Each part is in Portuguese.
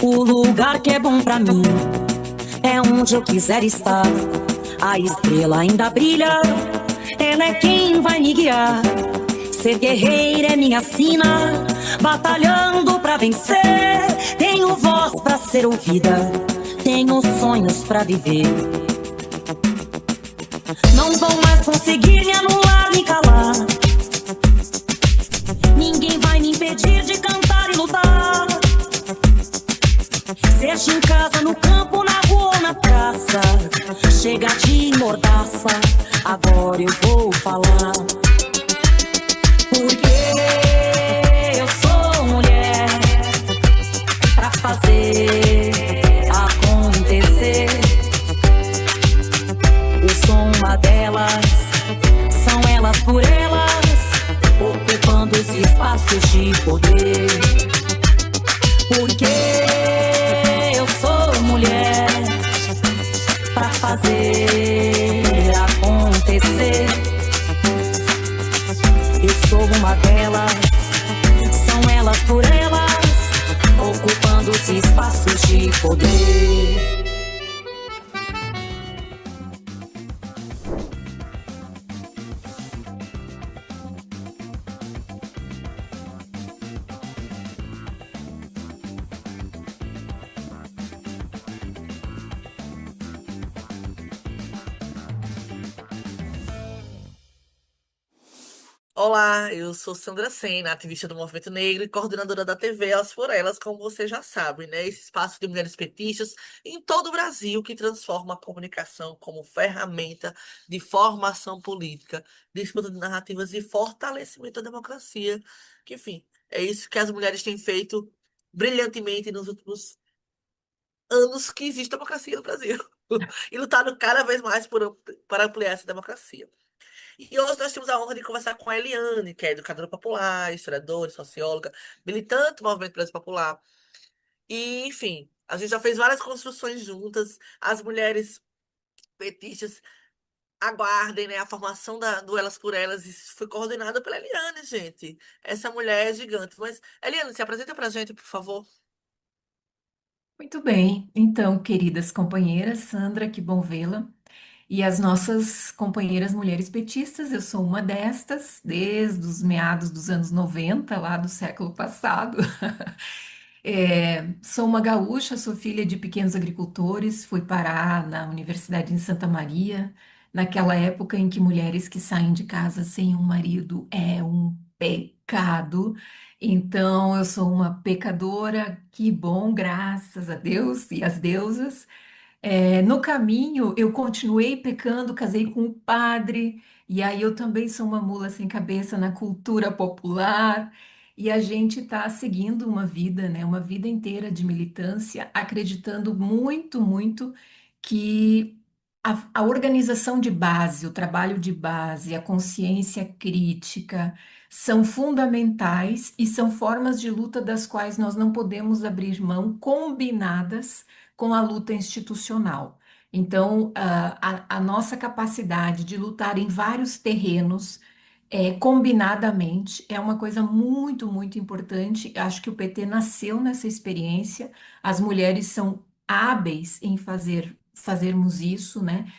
O lugar que é bom pra mim é onde eu quiser estar. A estrela ainda brilha, ela é quem vai me guiar. Ser guerreira é minha sina, batalhando pra vencer. Tenho voz pra ser ouvida, tenho sonhos pra viver. Não vão mais conseguir me anular, me calar. Ninguém vai me impedir de cantar e lutar. Seja em casa, no campo, na rua ou na praça, chega de mordaça, agora eu vou falar. Porque eu sou mulher pra fazer acontecer. Eu sou uma delas, são elas por elas, ocupando os espaços de poder. Porque eu sou mulher pra fazer acontecer. Eu sou uma delas, são elas por elas, ocupando os espaços de poder. Olá, eu sou Sandra Sena, ativista do Movimento Negro e coordenadora da TV Elas por Elas, como você já sabe, né? Esse espaço de mulheres petistas em todo o Brasil que transforma a comunicação como ferramenta de formação política, disputa de narrativas e fortalecimento da democracia. Que, enfim, é isso que as mulheres têm feito brilhantemente nos últimos anos que existe democracia no Brasil e lutado cada vez mais para ampliar essa democracia. E hoje nós temos a honra de conversar com a Eliane, que é educadora popular, historiadora, socióloga, militante do Movimento Brasil Popular. E, enfim, a gente já fez várias construções juntas. As mulheres petistas aguardem, né, a formação do Elas por Elas. Isso foi coordenada pela Eliane, gente. Essa mulher é gigante. Mas, Eliane, se apresenta pra gente, por favor. Muito bem, então, queridas companheiras, Sandra, que bom vê-la. E as nossas companheiras mulheres petistas, eu sou uma destas, desde os meados dos anos 90, lá do século passado. Sou uma gaúcha, sou filha de pequenos agricultores, fui parar na Universidade em Santa Maria, naquela época em que mulheres que saem de casa sem um marido é um pecado. Então, eu sou uma pecadora, que bom, graças a Deus e às deusas. No caminho, eu continuei pecando, casei com um padre, e aí eu também sou uma mula sem cabeça na cultura popular, e a gente está seguindo uma vida, né, uma vida inteira de militância, acreditando muito, muito que a organização de base, o trabalho de base, a consciência crítica são fundamentais e são formas de luta das quais nós não podemos abrir mão, combinadas com a luta institucional. Então, a nossa capacidade de lutar em vários terrenos, combinadamente, é uma coisa muito, muito importante. Acho que o PT nasceu nessa experiência, as mulheres são hábeis em fazermos isso, né?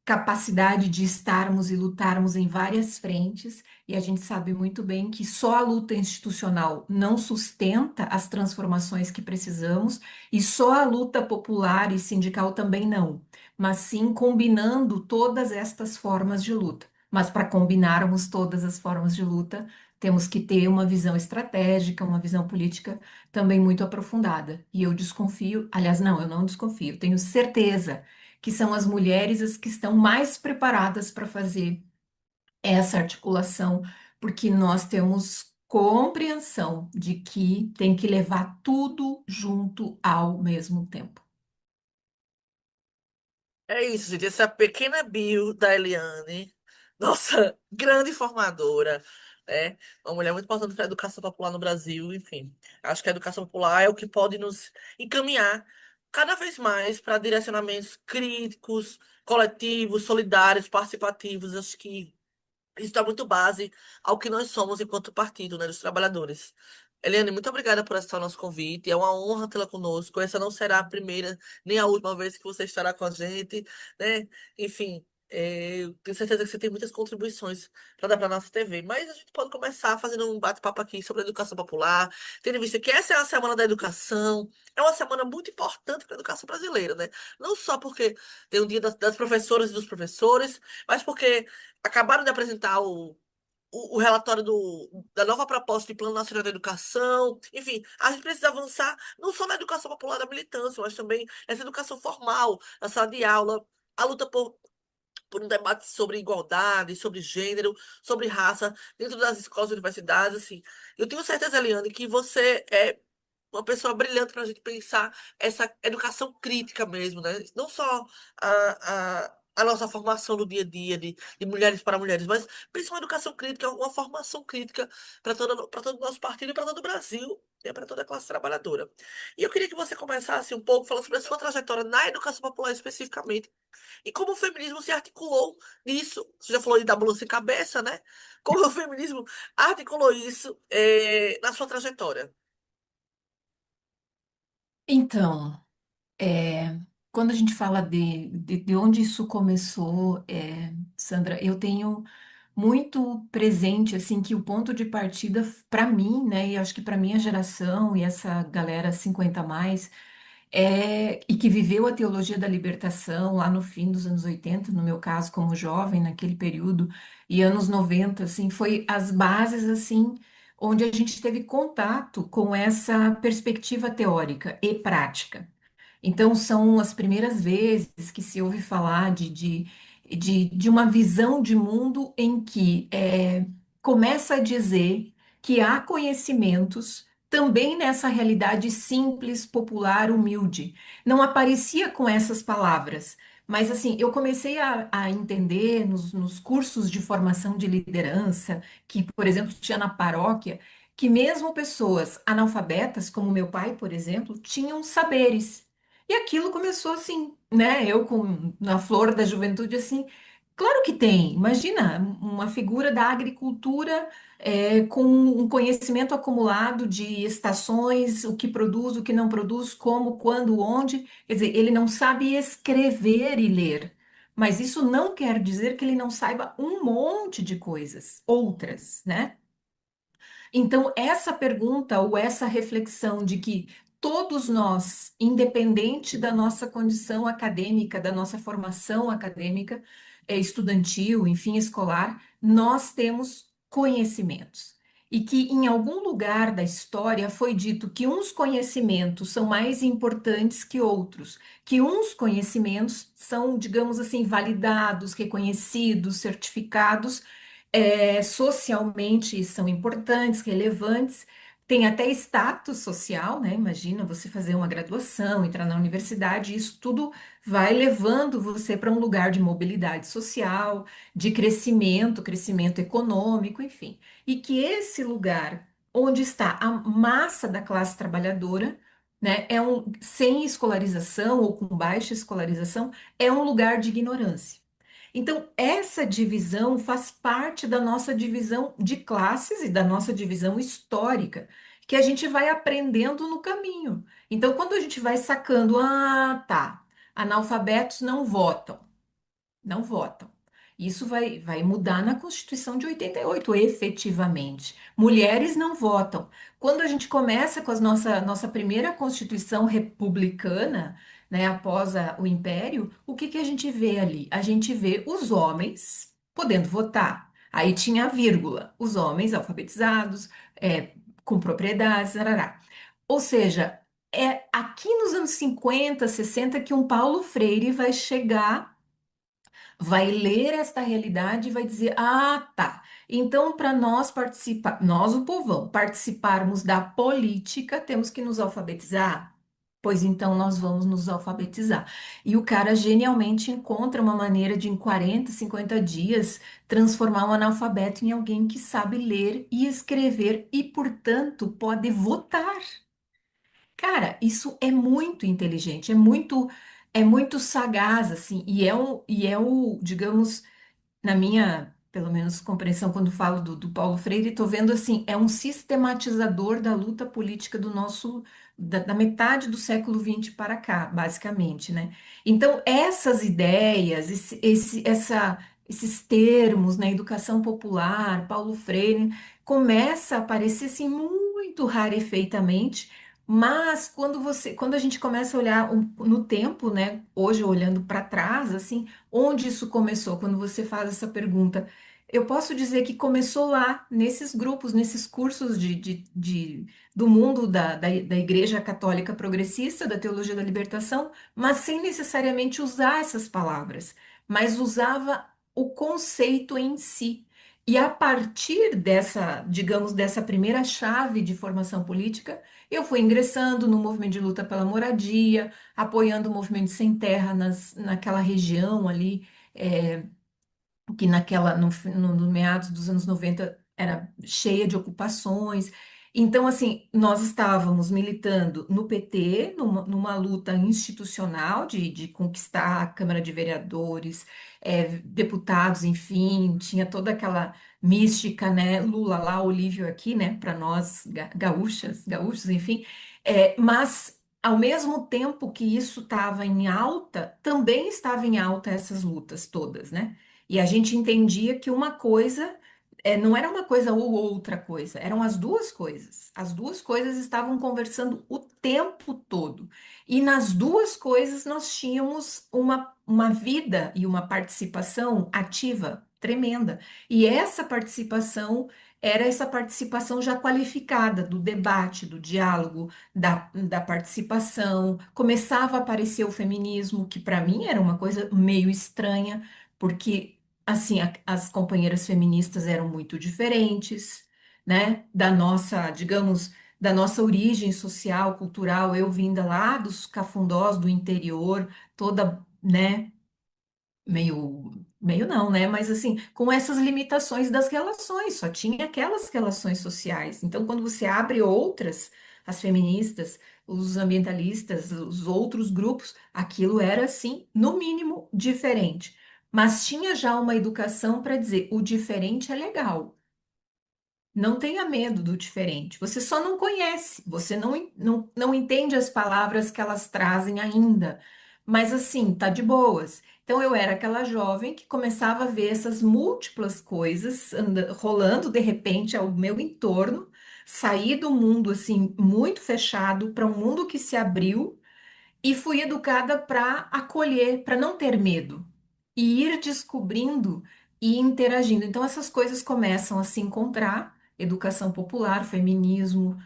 Capacidade de estarmos e lutarmos em várias frentes, e a gente sabe muito bem que só a luta institucional não sustenta as transformações que precisamos, e só a luta popular e sindical também não, mas sim combinando todas estas formas de luta. Mas para combinarmos todas as formas de luta, temos que ter uma visão estratégica, uma visão política também muito aprofundada. E eu desconfio, aliás, não, eu não desconfio, tenho certeza que são as mulheres as que estão mais preparadas para fazer essa articulação, porque nós temos compreensão de que tem que levar tudo junto ao mesmo tempo. É isso, gente. Essa pequena bio da Eliane, nossa grande formadora, né? Uma mulher muito importante para a educação popular no Brasil, enfim. Acho que a educação popular é o que pode nos encaminhar cada vez mais para direcionamentos críticos, coletivos, solidários, participativos. Acho que Isso dá muito base ao que nós somos enquanto partido, né, dos trabalhadores. Eliane, muito obrigada por aceitar o nosso convite. É uma honra tê-la conosco. Essa não será a primeira nem a última vez que você estará com a gente, né? Enfim, eu tenho certeza que você tem muitas contribuições para dar para a nossa TV. Mas a gente pode começar fazendo um bate-papo aqui sobre a educação popular, tendo em vista que essa é a Semana da Educação. É uma semana muito importante para a educação brasileira, né? Não só porque tem o Dia das Professoras e dos Professores, mas porque acabaram de apresentar o relatório da nova proposta de Plano Nacional da Educação. Enfim, a gente precisa avançar não só na educação popular da militância, mas também nessa educação formal, na sala de aula, a luta por um debate sobre igualdade, sobre gênero, sobre raça, dentro das escolas e universidades, assim. Eu tenho certeza, Eliane, que você é uma pessoa brilhante para a gente pensar essa educação crítica mesmo, né? Não só a nossa formação no dia a dia de mulheres para mulheres, mas principalmente uma educação crítica, uma formação crítica para todo o nosso partido e para todo o Brasil, e para toda a classe trabalhadora. E eu queria que você começasse um pouco falando sobre a sua trajetória na educação popular especificamente, e como o feminismo se articulou nisso. Você já falou aí da ambulância em cabeça, né? Como o feminismo articulou isso, na sua trajetória. Então, é, quando a gente fala de onde isso começou, Sandra, eu tenho muito presente assim que o ponto de partida para mim, né, e acho que para minha geração e essa galera 50 a mais, e que viveu a teologia da libertação lá no fim dos anos 80, no meu caso como jovem naquele período, e anos 90, assim, foi as bases assim onde a gente teve contato com essa perspectiva teórica e prática. Então, são as primeiras vezes que se ouve falar de uma visão de mundo em que começa a dizer que há conhecimentos também nessa realidade simples, popular, humilde. Não aparecia com essas palavras, mas assim, eu comecei a entender nos cursos de formação de liderança, que, por exemplo, tinha na paróquia, que mesmo pessoas analfabetas, como meu pai, por exemplo, tinham saberes. E aquilo começou assim, né? Eu na flor da juventude assim, claro que tem. Imagina uma figura da agricultura com um conhecimento acumulado de estações, o que produz, o que não produz, como, quando, onde. Quer dizer, ele não sabe escrever e ler. Mas isso não quer dizer que ele não saiba um monte de coisas, outras, né? Então, essa pergunta ou essa reflexão de que todos nós, independente da nossa condição acadêmica, da nossa formação acadêmica, estudantil, enfim, escolar, nós temos conhecimentos. E que em algum lugar da história foi dito que uns conhecimentos são mais importantes que outros, que uns conhecimentos são, digamos assim, validados, reconhecidos, certificados socialmente são importantes, relevantes, tem até status social, né? Imagina você fazer uma graduação, entrar na universidade, isso tudo vai levando você para um lugar de mobilidade social, de crescimento, crescimento econômico, enfim. E que esse lugar onde está a massa da classe trabalhadora, né, sem escolarização ou com baixa escolarização, é um lugar de ignorância. Então, essa divisão faz parte da nossa divisão de classes e da nossa divisão histórica, que a gente vai aprendendo no caminho. Então, quando a gente vai sacando, tá, analfabetos não votam, não votam. Isso vai mudar na Constituição de 88, efetivamente. Mulheres não votam. Quando a gente começa com a nossa primeira Constituição republicana, né, após o Império, o que que a gente vê ali? A gente vê os homens podendo votar. Aí tinha a vírgula, os homens alfabetizados, com propriedades, arará. Ou seja, é aqui nos anos 50, 60 que um Paulo Freire vai chegar, vai ler esta realidade e vai dizer: ah, tá. Então, para nós participar, nós, o povão, participarmos da política, temos que nos alfabetizar? Pois então nós vamos nos alfabetizar. E o cara genialmente encontra uma maneira de, em 40, 50 dias, transformar um analfabeto em alguém que sabe ler e escrever e, portanto, pode votar. Cara, isso é muito inteligente, é muito sagaz, assim, e é o, digamos, na minha pelo menos compreensão quando falo do Paulo Freire, estou vendo assim, é um sistematizador da luta política do nosso, da metade do século XX para cá, basicamente, né? Então, essas ideias, esses termos na educação popular, Paulo Freire, começa a aparecer assim muito rarefeitamente, mas quando a gente começa a olhar no tempo, né, hoje olhando para trás, assim, onde isso começou? Quando você faz essa pergunta, eu posso dizer que começou lá, nesses grupos, nesses cursos do mundo da Igreja Católica Progressista, da Teologia da Libertação, mas sem necessariamente usar essas palavras, mas usava o conceito em si. E a partir dessa, digamos, dessa primeira chave de formação política, eu fui ingressando no movimento de luta pela moradia, apoiando o movimento sem terra naquela região ali, que no meados dos anos 90 era cheia de ocupações. Então, assim, nós estávamos militando no PT, numa luta institucional de conquistar a Câmara de Vereadores, deputados, enfim, tinha toda aquela mística, né? Lula lá, Olívio aqui, né? Para nós, gaúchas, gaúchos, enfim. Mas, ao mesmo tempo que isso estava em alta, também estava em alta essas lutas todas, né? E a gente entendia que uma coisa não era uma coisa ou outra coisa, eram as duas coisas. As duas coisas estavam conversando o tempo todo. E nas duas coisas nós tínhamos uma vida e uma participação ativa tremenda. E essa participação era essa participação já qualificada do debate, do diálogo, da participação. Começava a aparecer o feminismo, que para mim era uma coisa meio estranha porque assim as companheiras feministas eram muito diferentes, né, da nossa, digamos, da nossa origem social, cultural, eu vinda lá dos cafundós do interior, toda, né, meio não, né, mas assim, com essas limitações das relações, só tinha aquelas relações sociais. Então, quando você abre outras, as feministas, os ambientalistas, os outros grupos, aquilo era assim, no mínimo, diferente. Mas tinha já uma educação para dizer, o diferente é legal. Não tenha medo do diferente. Você só não conhece, você não entende as palavras que elas trazem ainda. Mas assim, tá de boas. Então eu era aquela jovem que começava a ver essas múltiplas coisas rolando de repente ao meu entorno, saí do mundo assim muito fechado para um mundo que se abriu e fui educada para acolher, para não ter medo e ir descobrindo e interagindo. Então, essas coisas começam a se encontrar, educação popular, feminismo,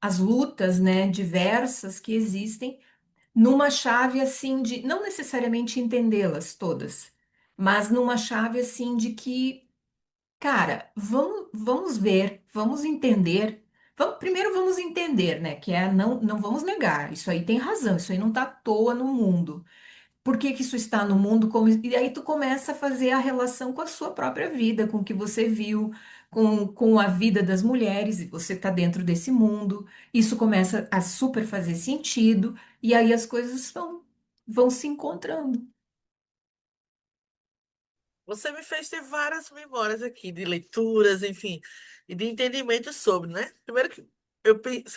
as lutas, né, diversas que existem, numa chave assim de, não necessariamente entendê-las todas, mas numa chave assim de que cara, vamos ver, vamos entender. Primeiro vamos entender, né? Que é não vamos negar. Isso aí tem razão, isso aí não está à toa no mundo. Por que que isso está no mundo? E aí tu começa a fazer a relação com a sua própria vida, com o que você viu, com a vida das mulheres, e você está dentro desse mundo. Isso começa a super fazer sentido, e aí as coisas vão se encontrando. Você me fez ter várias memórias aqui de leituras, enfim, e de entendimento sobre, né? Primeiro que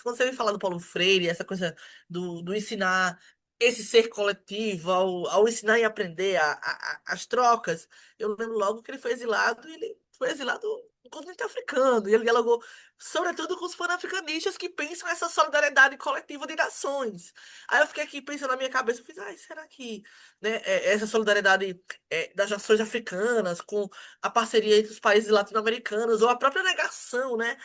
quando você me fala do Paulo Freire, essa coisa do ensinar esse ser coletivo, ao ensinar e aprender as trocas, eu lembro logo que ele foi exilado, e ele foi exilado no continente africano, e ele dialogou, sobretudo, com os pan-africanistas que pensam essa solidariedade coletiva de nações. Aí eu fiquei aqui pensando na minha cabeça, eu fiz, ai, será que, né, essa solidariedade das nações africanas, com a parceria entre os países latino-americanos, ou a própria negação, né,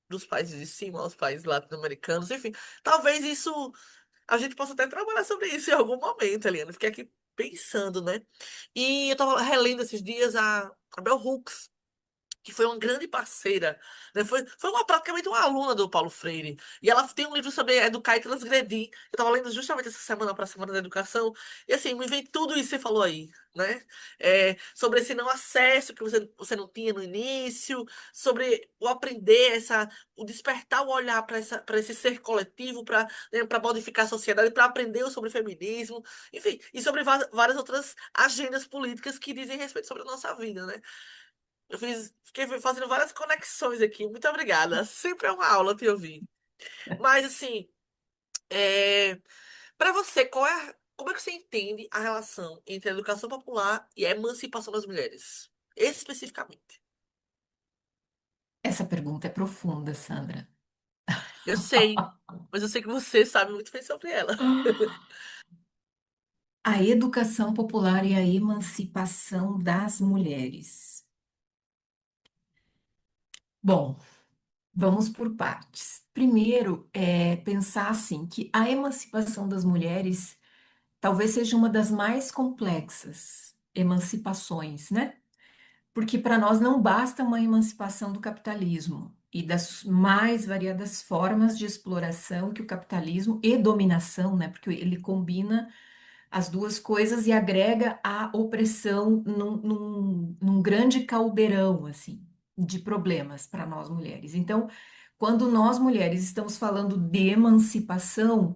dos países de cima aos países latino-americanos, enfim, talvez isso, a gente possa até trabalhar sobre isso em algum momento, Eliana, fiquei aqui pensando, né, e eu tava relendo esses dias a Bell Hooks, que foi uma grande parceira, né? Praticamente uma aluna do Paulo Freire. E ela tem um livro sobre educar e transgredir. Eu estava lendo justamente essa semana para a Semana da Educação. E assim, me vem tudo isso que você falou aí, né? Sobre esse não acesso que você não tinha no início, sobre o aprender, o despertar o olhar para esse ser coletivo, para modificar a sociedade, para aprender sobre feminismo, enfim, e sobre várias outras agendas políticas que dizem respeito sobre a nossa vida, né? Fiquei fazendo várias conexões aqui. Muito obrigada. Sempre é uma aula te ouvir. Mas, assim, para você, como é que você entende a relação entre a educação popular e a emancipação das mulheres? Especificamente. Essa pergunta é profunda, Sandra. Eu sei, mas eu sei que você sabe muito bem sobre ela. A educação popular e a emancipação das mulheres. Bom, vamos por partes. Primeiro, pensar assim que a emancipação das mulheres talvez seja uma das mais complexas emancipações, né? Porque para nós não basta uma emancipação do capitalismo e das mais variadas formas de exploração que o capitalismo e dominação, né? Porque ele combina as duas coisas e agrega a opressão num grande caldeirão, assim, de problemas para nós mulheres. Então, quando nós mulheres estamos falando de emancipação,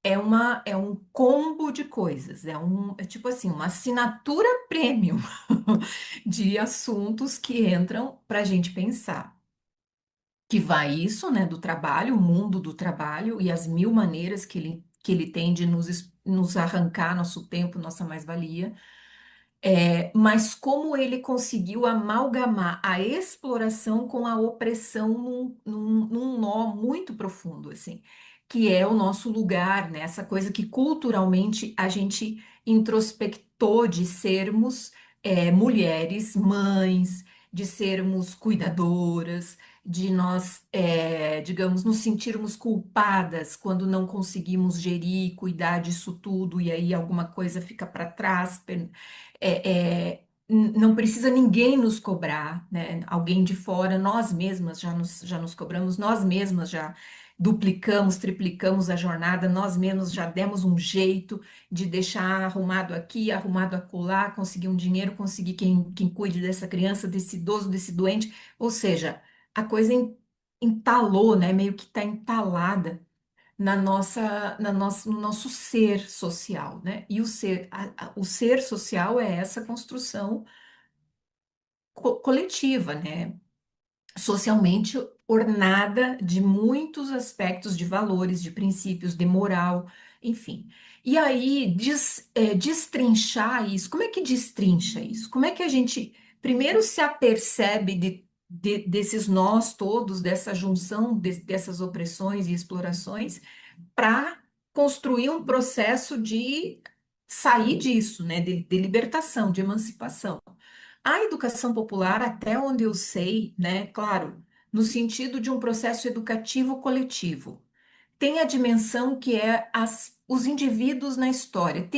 é um combo de coisas, é tipo assim, uma assinatura premium de assuntos que entram para a gente pensar. Que vai isso, né, do trabalho, o mundo do trabalho e as mil maneiras que ele tem de nos arrancar nosso tempo, nossa mais-valia. Mas como ele conseguiu amalgamar a exploração com a opressão num nó muito profundo, assim, que é o nosso lugar, né? Essa coisa que culturalmente a gente introspectou de sermos mulheres, mães, de sermos cuidadoras, de nós, digamos, nos sentirmos culpadas quando não conseguimos gerir, cuidar disso tudo, e aí alguma coisa fica para trás não precisa ninguém nos cobrar, né? Alguém de fora, nós mesmas já nos cobramos, nós mesmas já duplicamos, triplicamos a jornada, nós mesmos já demos um jeito de deixar arrumado aqui, arrumado acolá, conseguir um dinheiro, conseguir quem cuide dessa criança, desse idoso, desse doente. Ou seja, a coisa entalou, né? Meio que está entalada no nosso ser social, né? E o ser social é essa construção coletiva, né? Socialmente ornada de muitos aspectos de valores, de princípios, de moral, enfim. E aí, destrinchar isso, como é que destrincha isso? Como é que a gente primeiro se apercebe desses nós todos, dessa junção dessas opressões e explorações? Para construir um processo de sair disso, né, de libertação, de emancipação. A educação popular, até onde eu sei, né, claro, no sentido de um processo educativo coletivo, tem a dimensão que é os indivíduos na história.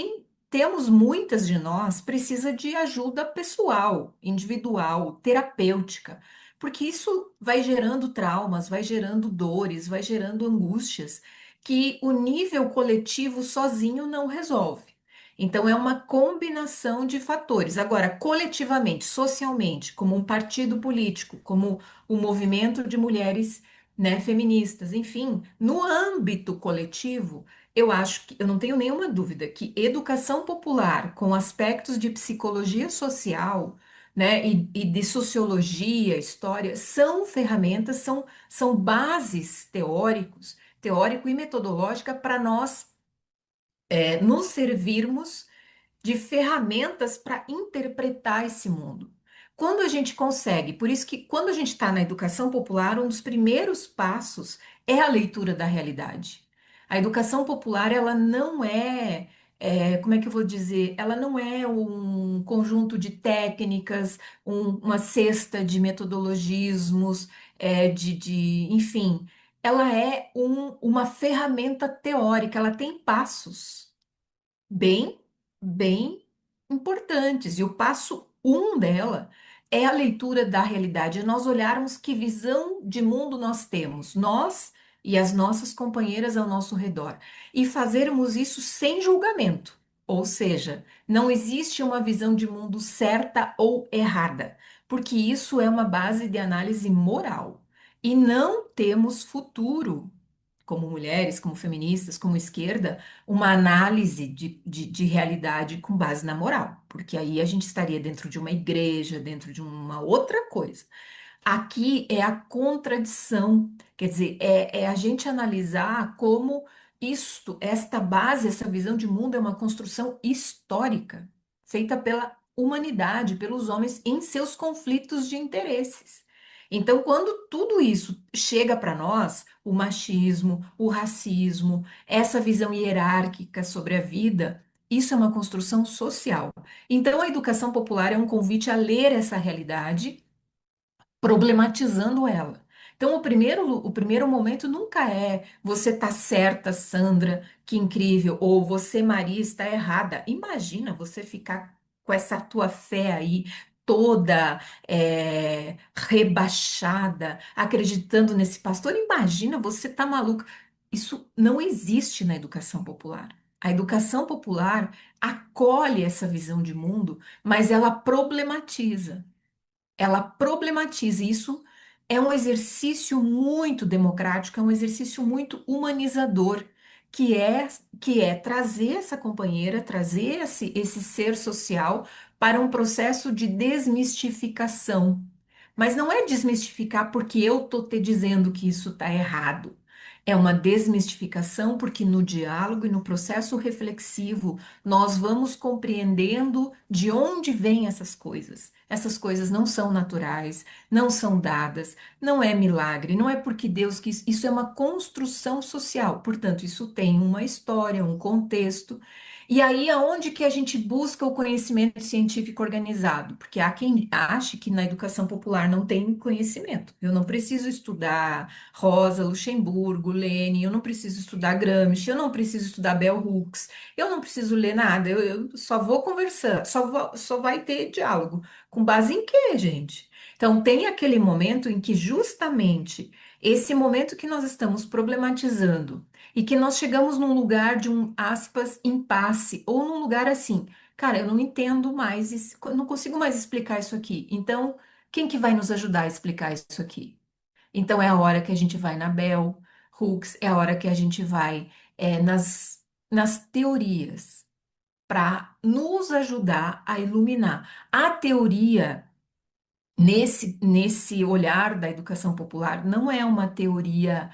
Temos muitas de nós precisa de ajuda pessoal, individual, terapêutica, porque isso vai gerando traumas, vai gerando dores, vai gerando angústias que o nível coletivo sozinho não resolve. Então, é uma combinação de fatores. Agora, coletivamente, socialmente, como um partido político, como o movimento de mulheres, né, feministas, enfim, no âmbito coletivo, eu acho que eu não tenho nenhuma dúvida que educação popular com aspectos de psicologia social, né, e de sociologia, história, são ferramentas, são bases teórico e metodológica para nós nos servirmos de ferramentas para interpretar esse mundo. Quando a gente consegue, por isso que quando a gente está na educação popular, um dos primeiros passos é a leitura da realidade. A educação popular, ela não como é que eu vou dizer? Ela não é um conjunto de técnicas, uma cesta de metodologismos, enfim, ela é uma ferramenta teórica, ela tem passos bem, bem importantes. E o passo um dela é a leitura da realidade, é nós olharmos que visão de mundo nós temos, nós e as nossas companheiras ao nosso redor, e fazermos isso sem julgamento. Ou seja, não existe uma visão de mundo certa ou errada, porque isso é uma base de análise moral. E não temos futuro, como mulheres, como feministas, como esquerda, uma análise de realidade com base na moral, porque aí a gente estaria dentro de uma igreja, dentro de uma outra coisa. Aqui é a contradição, quer dizer, é a gente analisar como esta base, essa visão de mundo é uma construção histórica, feita pela humanidade, pelos homens em seus conflitos de interesses. Então, quando tudo isso chega para nós, o machismo, o racismo, essa visão hierárquica sobre a vida, isso é uma construção social. Então, a educação popular é um convite a ler essa realidade problematizando ela. Então, o primeiro momento nunca é você tá certa, Sandra, que incrível, ou você, Maria, está errada. Imagina você ficar com essa tua fé aí toda rebaixada, acreditando nesse pastor. Imagina, você tá maluca. Isso não existe na educação popular. A educação popular acolhe essa visão de mundo, mas ela problematiza. Ela problematiza isso. É um exercício muito democrático, é um exercício muito humanizador, que é que é trazer essa companheira, trazer esse ser social para um processo de desmistificação. Mas não é desmistificar porque eu tô te dizendo que isso está errado. É uma desmistificação porque no diálogo e no processo reflexivo nós vamos compreendendo de onde vêm essas coisas. Essas coisas não são naturais, não são dadas, não é milagre, não é porque Deus quis. Isso é uma construção social. Portanto, isso tem uma história, um contexto. E aí, aonde que a gente busca o conhecimento científico organizado? Porque há quem ache que na educação popular não tem conhecimento. Eu não preciso estudar Rosa Luxemburgo, Lênin, eu não preciso estudar Gramsci, eu não preciso estudar Bell Hooks, eu não preciso ler nada, eu só vou conversar, só vai ter diálogo. Com base em quê, gente? Então, tem aquele momento em que justamente esse momento que nós estamos problematizando e que nós chegamos num lugar de um, aspas, impasse, ou num lugar assim, cara, eu não entendo mais, eu não consigo mais explicar isso aqui. Então, quem que vai nos ajudar a explicar isso aqui? Então, é a hora que a gente vai na Bell Hooks, é a hora que a gente vai nas teorias para nos ajudar a iluminar. A teoria nesse olhar da educação popular, não é uma teoria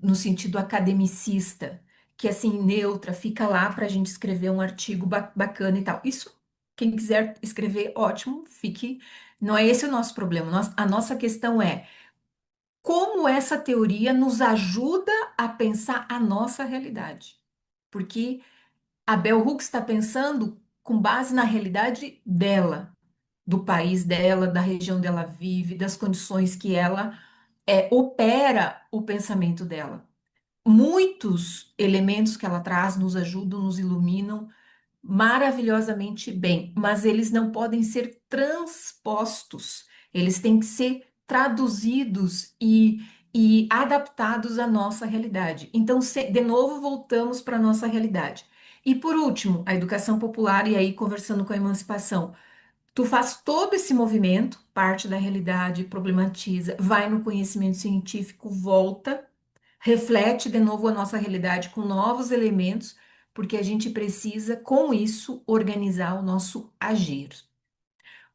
no sentido academicista, que assim, neutra, fica lá para a gente escrever um artigo bacana e tal. Isso, quem quiser escrever, ótimo, fique. Não é esse o nosso problema. A nossa questão é como essa teoria nos ajuda a pensar a nossa realidade. Porque a Bell Hooks está pensando com base na realidade dela, do país dela, da região onde ela vive, das condições que ela opera o pensamento dela. Muitos elementos que ela traz nos ajudam, nos iluminam maravilhosamente bem, mas eles não podem ser transpostos, eles têm que ser traduzidos e adaptados à nossa realidade. Então, de novo, voltamos para a nossa realidade. E por último, a educação popular, e aí conversando com a emancipação. Tu faz todo esse movimento, parte da realidade, problematiza, vai no conhecimento científico, volta, reflete de novo a nossa realidade com novos elementos, porque a gente precisa, com isso, organizar o nosso agir.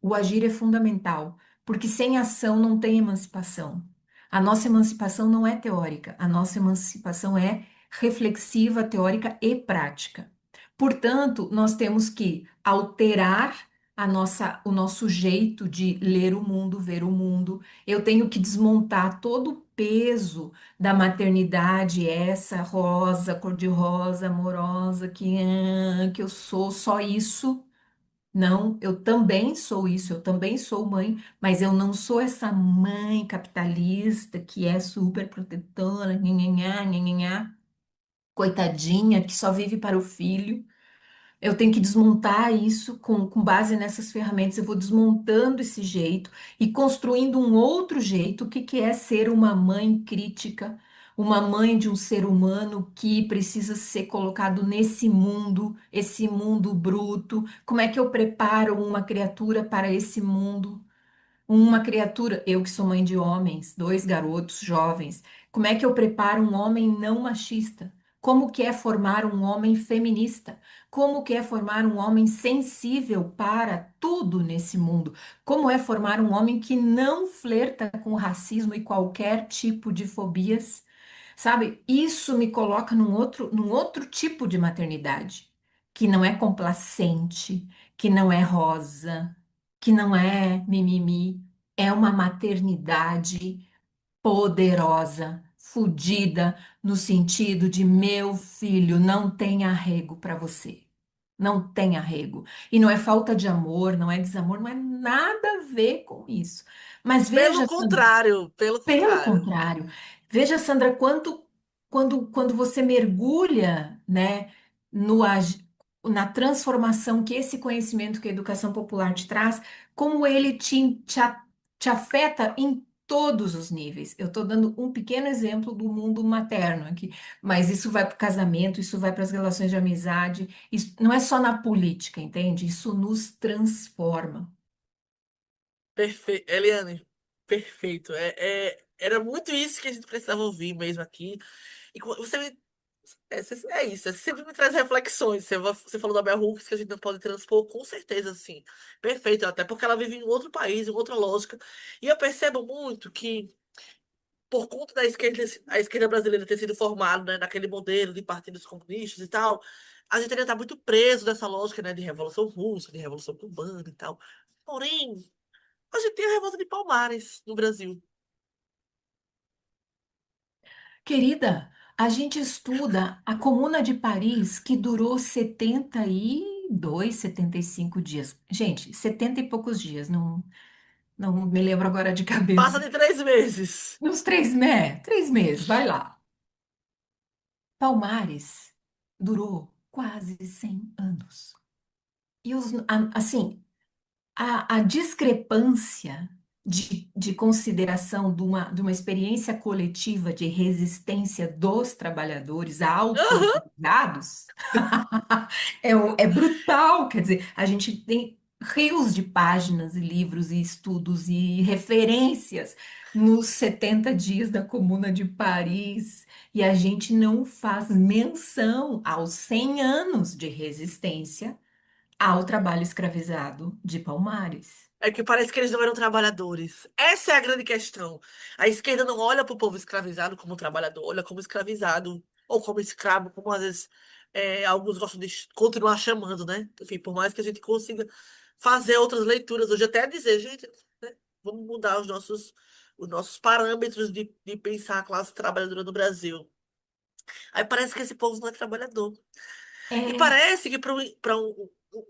O agir é fundamental, porque sem ação não tem emancipação. A nossa emancipação não é teórica, a nossa emancipação é reflexiva, teórica e prática. Portanto, nós temos que alterar o nosso jeito de ler o mundo, ver o mundo. Eu tenho que desmontar todo o peso da maternidade, essa rosa, cor-de-rosa, amorosa, que eu sou só isso. Não, eu também sou isso, eu também sou mãe, mas eu não sou essa mãe capitalista que é super protetora, nhanhanhá, nhanhanhá, coitadinha, que só vive para o filho. Eu tenho que desmontar isso com base nessas ferramentas. Eu vou desmontando esse jeito e construindo um outro jeito. O que que é ser uma mãe crítica, uma mãe de um ser humano que precisa ser colocado nesse mundo, esse mundo bruto? Como é que eu preparo uma criatura para esse mundo? Uma criatura, eu que sou mãe de homens, dois garotos jovens, como é que eu preparo um homem não machista? Como que é formar um homem feminista? Como que é formar um homem sensível para tudo nesse mundo? Como é formar um homem que não flerta com racismo e qualquer tipo de fobias? Sabe? Isso me coloca num outro tipo de maternidade, que não é complacente, que não é rosa, que não é mimimi, é uma maternidade poderosa, fodida, no sentido de meu filho, não tem arrego para você. Não tem arrego. E não é falta de amor, não é desamor, não é nada a ver com isso. Mas Pelo veja, contrário, pelo pelo contrário. contrário, veja, Sandra, quando você mergulha, né, no, na transformação que esse conhecimento que a educação popular te traz, como ele te afeta em todos os níveis. Eu estou dando um pequeno exemplo do mundo materno aqui, mas isso vai para o casamento, isso vai para as relações de amizade, isso não é só na política, entende? Isso nos transforma. Perfeito. Eliane, perfeito. Era muito isso que a gente precisava ouvir mesmo aqui. E você me. É isso, você sempre me traz reflexões. Você falou da Bell Hooks que a gente não pode transpor, com certeza, sim. Perfeito, até porque ela vive em outro país, em outra lógica. E eu percebo muito que, por conta da esquerda, a esquerda brasileira ter sido formada, né, naquele modelo de partidos comunistas e tal, a gente ainda está muito preso nessa lógica, né, de Revolução Russa, de Revolução Cubana e tal. Porém, a gente tem a Revolta de Palmares no Brasil. Querida, a gente estuda a Comuna de Paris, que durou 72, 75 dias. Gente, 70 e poucos dias, não me lembro agora de Passa cabeça. de 3 meses. Uns 3 meses, vai lá. Palmares durou quase 100 anos. E assim, a discrepância de consideração de uma experiência coletiva de resistência dos trabalhadores auto-organizados é brutal. Quer dizer, a gente tem rios de páginas e livros e estudos e referências nos 70 dias da Comuna de Paris e a gente não faz menção aos 100 anos de resistência ao trabalho escravizado de Palmares. É que parece que eles não eram trabalhadores. Essa é a grande questão. A esquerda não olha para o povo escravizado como trabalhador, olha como escravizado, ou como escravo, como às vezes alguns gostam de continuar chamando, né? Enfim, por mais que a gente consiga fazer outras leituras, hoje até dizer, gente, né, vamos mudar os nossos parâmetros de pensar a classe trabalhadora no Brasil. Aí parece que esse povo não é trabalhador. E É, parece que para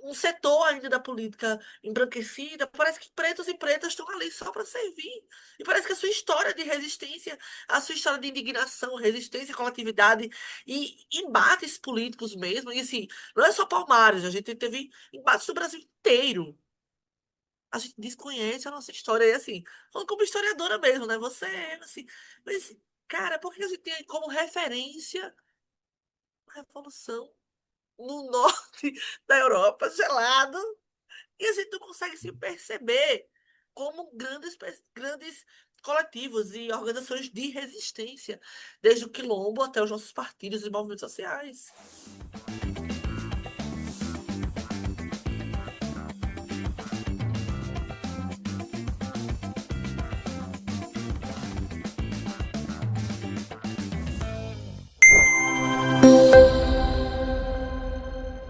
um setor ainda da política embranquecida, parece que pretos e pretas estão ali só para servir. E parece que a sua história de resistência, a sua história de indignação, resistência, coletividade e embates políticos mesmo, e assim, não é só Palmares, a gente teve embates no Brasil inteiro. A gente desconhece a nossa história, e assim, falando como historiadora mesmo, né? Você, assim, mas, cara, por que a gente tem como referência a Revolução no norte da Europa, gelado, e a gente não consegue se perceber como grandes coletivos e organizações de resistência, desde o quilombo até os nossos partidos e movimentos sociais.